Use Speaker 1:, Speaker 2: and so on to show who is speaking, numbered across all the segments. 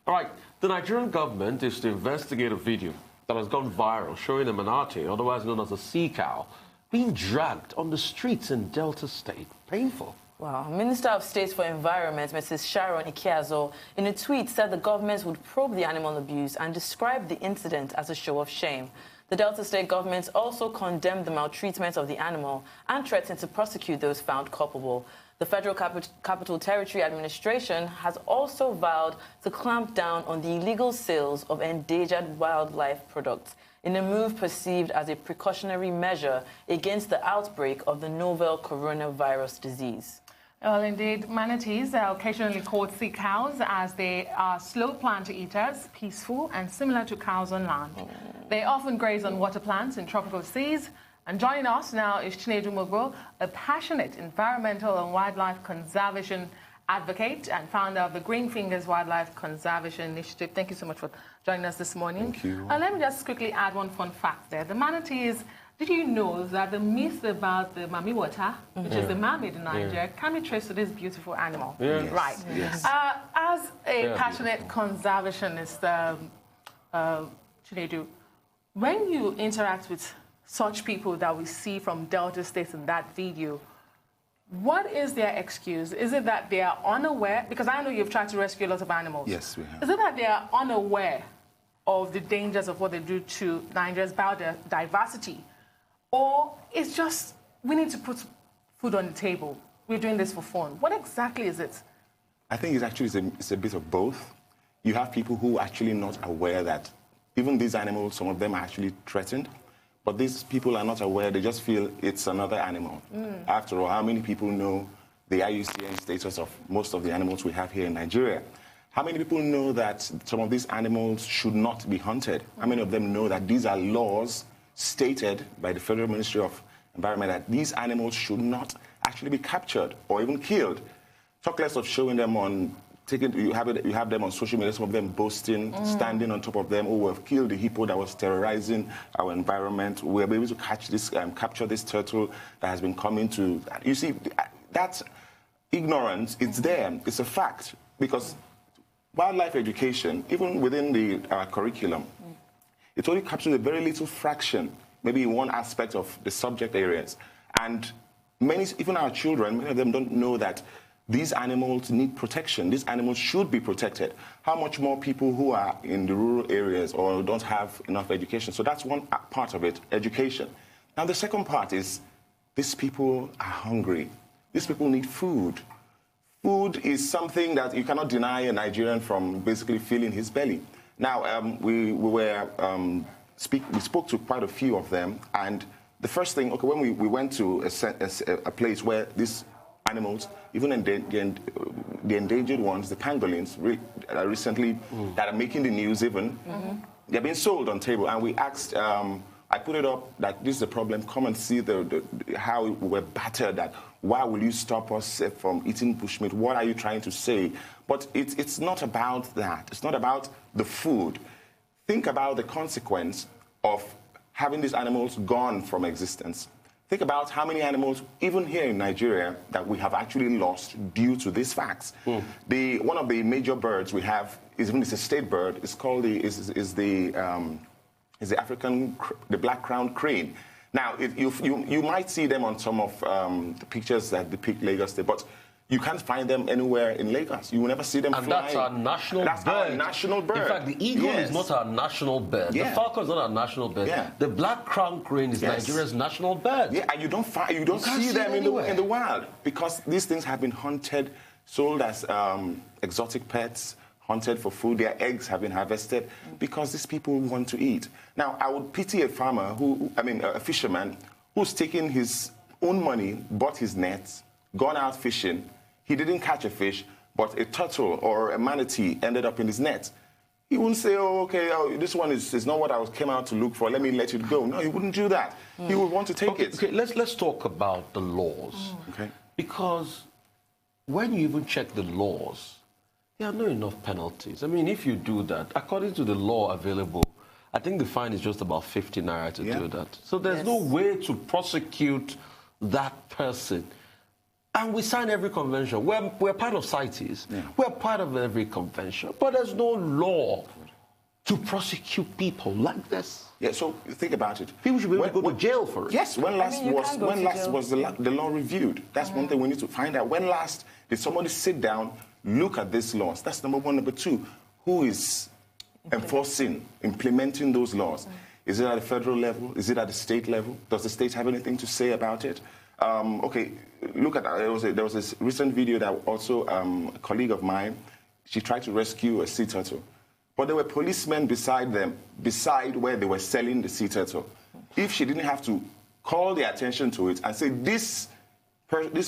Speaker 1: All right, the Nigerian government is to investigate a video that has gone viral showing a manatee, otherwise known as a sea cow, being dragged on the streets in Delta State. Painful.
Speaker 2: Wow. Minister of State for Environment, Mrs. Sharon Ikeazor, in a tweet said the government would probe the animal abuse and described the incident as a show of shame. The Delta State government also condemned the maltreatment of the animal and threatened to prosecute those found culpable. The Federal Capital Territory Administration has also vowed to clamp down on the illegal sales of endangered wildlife products in a move perceived as a precautionary measure against the outbreak of the novel coronavirus disease.
Speaker 3: Well, indeed, manatees are occasionally called sea cows as they are slow plant eaters, peaceful and similar to cows on land. They often graze on water plants in tropical seas. And joining us now is Chinedu Mogbo, a passionate environmental and wildlife conservation advocate and founder of the Green Fingers Wildlife Conservation Initiative. Thank you so much for joining us this morning.
Speaker 4: Thank you.
Speaker 3: And let me just quickly add one fun fact there. The manatees, did you know that the myth about the mami water, which is the mermaid in Nigeria, can be traced to this beautiful animal?
Speaker 1: Yes.
Speaker 3: Right.
Speaker 4: Yes.
Speaker 3: As a passionate conservationist, Chinedu, when you interact with such people that we see from Delta State in that video, what is their excuse? Is it that they are unaware? Because I know you've tried to rescue a lot of animals.
Speaker 4: Yes, we have.
Speaker 3: Is it that they are unaware of the dangers of what they do to Nigeria's biodiversity? Or it's just we need to put food on the table? We're doing this for fun. What exactly is it?
Speaker 4: I think it's a bit of both. You have people who are actually not aware that even these animals, some of them are actually threatened. But these people are not aware. They just feel it's another animal. After all, how many people know the IUCN status of most of the animals we have here in Nigeria? How many people know that some of these animals should not be hunted? How many of them know that these are laws stated by the Federal Ministry of Environment that these animals should not actually be captured or even killed? Talk less of showing them on you have them on social media, some of them boasting, standing on top of them. Oh, we've killed the hippo that was terrorizing our environment. We're able to capture this turtle that has been coming to. You see, that ignorance, it's there. It's a fact. Because wildlife education, even within our curriculum, it only captures a very little fraction, maybe one aspect of the subject areas. And even our children, many of them don't know that these animals need protection. These animals should be protected. How much more people who are in the rural areas or don't have enough education? So that's one part of it, education. Now, the second part is these people are hungry. These people need food. Food is something that you cannot deny a Nigerian from basically filling his belly. Now, we spoke to quite a few of them, and the first thing, okay, when we went to a place where these animals, even the endangered ones, the pangolins, recently that are making the news even, they're being sold on table. And we asked, I put it up that this is a problem. Come and see how we were battered. That why will you stop us from eating bushmeat? What are you trying to say? But it's not about that. It's not about the food. Think about the consequence of having these animals gone from existence. Think about how many animals, even here in Nigeria, that we have actually lost due to these facts. One of the major birds we have it's a state bird. It's called the black-crowned crane. Now, you might see them on some of the pictures that depict Lagos State, but you can't find them anywhere in Lagos. You will never see them flying.
Speaker 1: And that's our national bird.
Speaker 4: That's our national bird.
Speaker 1: In fact, the eagle is not our national bird. The falcon is not our national bird. The black-crowned crane is Nigeria's national bird.
Speaker 4: Yeah, and you don't see them in the wild because these things have been hunted, sold as exotic pets, hunted for food. Their eggs have been harvested because these people want to eat. Now, I would pity a farmer a fisherman who's taken his own money, bought his nets, gone out fishing. He didn't catch a fish, but a turtle or a manatee ended up in his net. He wouldn't say, oh, okay, this one is not what I came out to look for. Let me let it go. No, he wouldn't do that. He would want to take it.
Speaker 1: Okay, let's talk about the laws.
Speaker 4: Okay.
Speaker 1: Because when you even check the laws, there are not enough penalties. I mean, if you do that, according to the law available, I think the fine is just about 50 naira to do that. So there's no way to prosecute that person. And we sign every convention. We're part of CITES. Yeah. We're part of every convention. But there's no law to prosecute people like this.
Speaker 4: Yeah, so think about it.
Speaker 1: People should be able to go to jail for it.
Speaker 4: Yes, when last was the law reviewed? That's one thing we need to find out. When last did somebody sit down, look at these laws? That's number one. Number two, who is implementing those laws? Is it at the federal level? Is it at the state level? Does the state have anything to say about it? Okay, look at there was this recent video that also a colleague of mine, she tried to rescue a sea turtle. But there were policemen beside where they were selling the sea turtle. If she didn't have to call their attention to it and say, these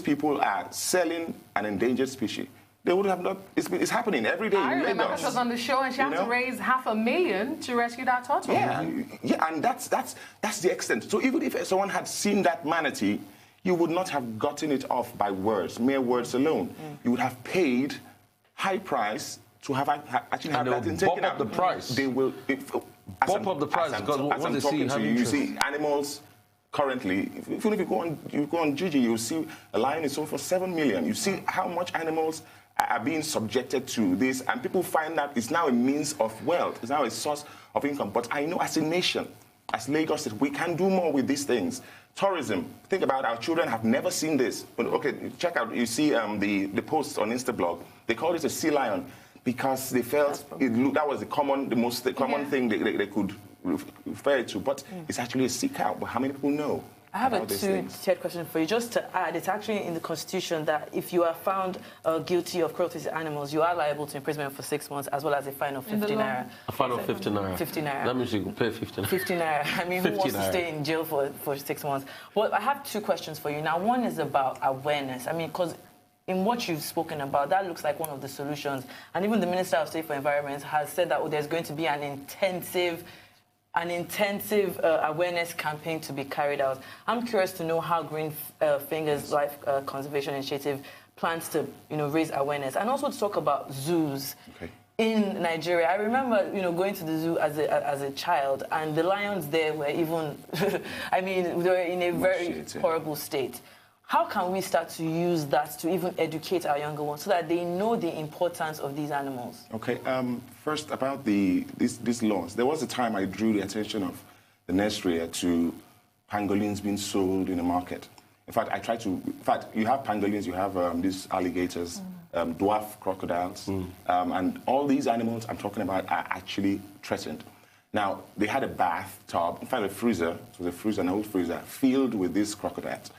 Speaker 4: people are selling an endangered species, they would have not. It's happening every day.
Speaker 3: I remember she was on the show and she had to raise $500,000 to rescue that turtle.
Speaker 4: Yeah, and that's the extent. So even if someone had seen that manatee, you would not have gotten it off by words, mere words alone. You would have paid high price to actually have that taken
Speaker 1: bump up the price.
Speaker 4: They will
Speaker 1: bump up the price because what they see,
Speaker 4: you see animals currently. Even if you go on Gigi, you'll see a lion is sold for $7 million. You see how much animals are being subjected to this, and people find that it's now a means of wealth. It's now a source of income. But I know as a nation, as Lagos State, we can do more with these things. Tourism. Think about our children have never seen this. Okay, check out. You see the posts on Instablog. They called it a sea lion because they felt that was the most common thing they could refer it to. But it's actually a sea cow. But how many people know?
Speaker 2: I have a two-tiered question for you. Just to add, it's actually in the Constitution that if you are found guilty of cruelty to animals, you are liable to imprisonment for 6 months as well as a fine of 50 naira.
Speaker 1: A fine of 50 naira.
Speaker 2: 50 naira.
Speaker 1: That means you can pay 50 naira.
Speaker 2: 50 naira. I mean, who wants to stay in jail for 6 months? Well, I have two questions for you. Now, one is about awareness. I mean, because in what you've spoken about, that looks like one of the solutions. And even the Minister of State for Environment has said that there's going to be an intensive awareness campaign to be carried out. I'm curious to know how Green Fingers Life Conservation Initiative plans to, raise awareness, and also to talk about zoos in Nigeria. I remember, going to the zoo as a child, and the lions there were even, I mean, they were in a very horrible state. How can we start to use that to even educate our younger ones so that they know the importance of these animals? Okay,
Speaker 4: first about these laws. There was a time I drew the attention of the nursery to pangolins being sold in the market. In fact, you have pangolins, you have these alligators, dwarf crocodiles, and all these animals I'm talking about are actually threatened. Now, they had a bathtub, in fact, a freezer, an old freezer, filled with these crocodiles.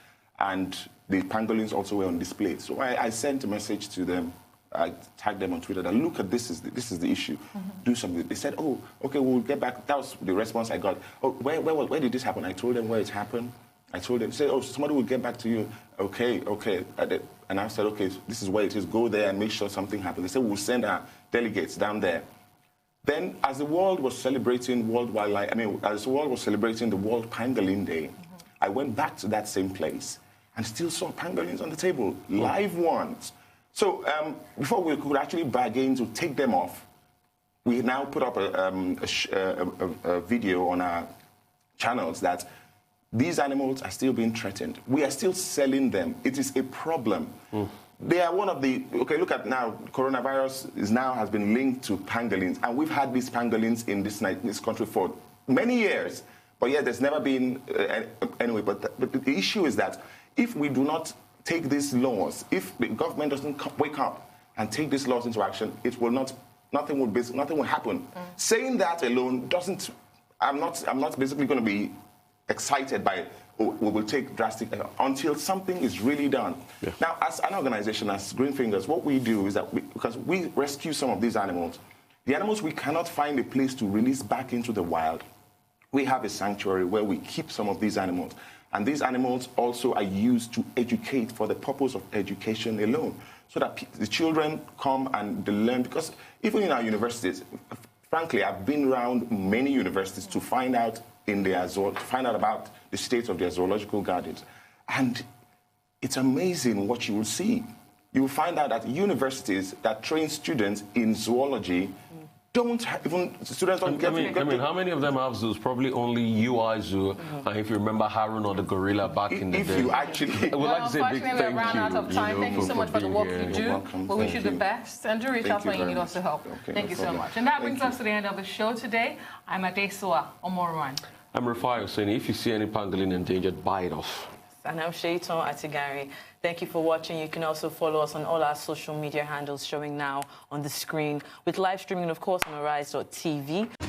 Speaker 4: And the pangolins also were on display. So I sent a message to them. I tagged them on Twitter that, look at this is the issue. Do something. They said, oh, okay, we'll get back. That was the response I got. Oh, where did this happen? I told them where it happened. I told them, said, oh, somebody will get back to you. Okay. And I said, okay, this is where it is. Go there and make sure something happens. They said, we'll send our delegates down there. Then, as the world was celebrating the World Pangolin Day, I went back to that same place and still saw pangolins on the table, live ones. So before we could actually bargain to take them off, we now put up a video on our channels that these animals are still being threatened. We are still selling them. It is a problem. They are one of the, look at now, coronavirus has been linked to pangolins, and we've had these pangolins in this country for many years. But yeah, there's never been, anyway, but the issue is that if we do not take these laws, if the government doesn't wake up and take these laws into action, nothing will happen. Saying that alone doesn't, I'm not basically going to be excited by, we will take drastic, until something is really done. Yeah. Now, as an organization, as Green Fingers, what we do is that because we rescue some of these animals, the animals we cannot find a place to release back into the wild, we have a sanctuary where we keep some of these animals. And these animals also are used to educate for the purpose of education alone. So that the children come and they learn. Because even in our universities, frankly, I've been around many universities to find out about the state of their zoological gardens. And it's amazing what you will see. You will find out that universities that train students in zoology don't even, students don't get
Speaker 1: I mean, how many of them have zoos? Probably only UI Zoo. And if you remember Harun or the gorilla back in the day.
Speaker 4: If you actually...
Speaker 3: I would like to say a big thank you. We've run out of time. Thank you so much for the work you do. We wish you the best. And do reach out when you need us to help. Thank you so much. And that brings us to the end of the show today. I'm Adesua Omoruan.
Speaker 1: I'm Rufai Hosseini. If you see any pangolin endangered, buy it off.
Speaker 2: And I'm Shaiton Atigari. Thank you for watching. You can also follow us on all our social media handles showing now on the screen, with live streaming, of course, on arise.tv.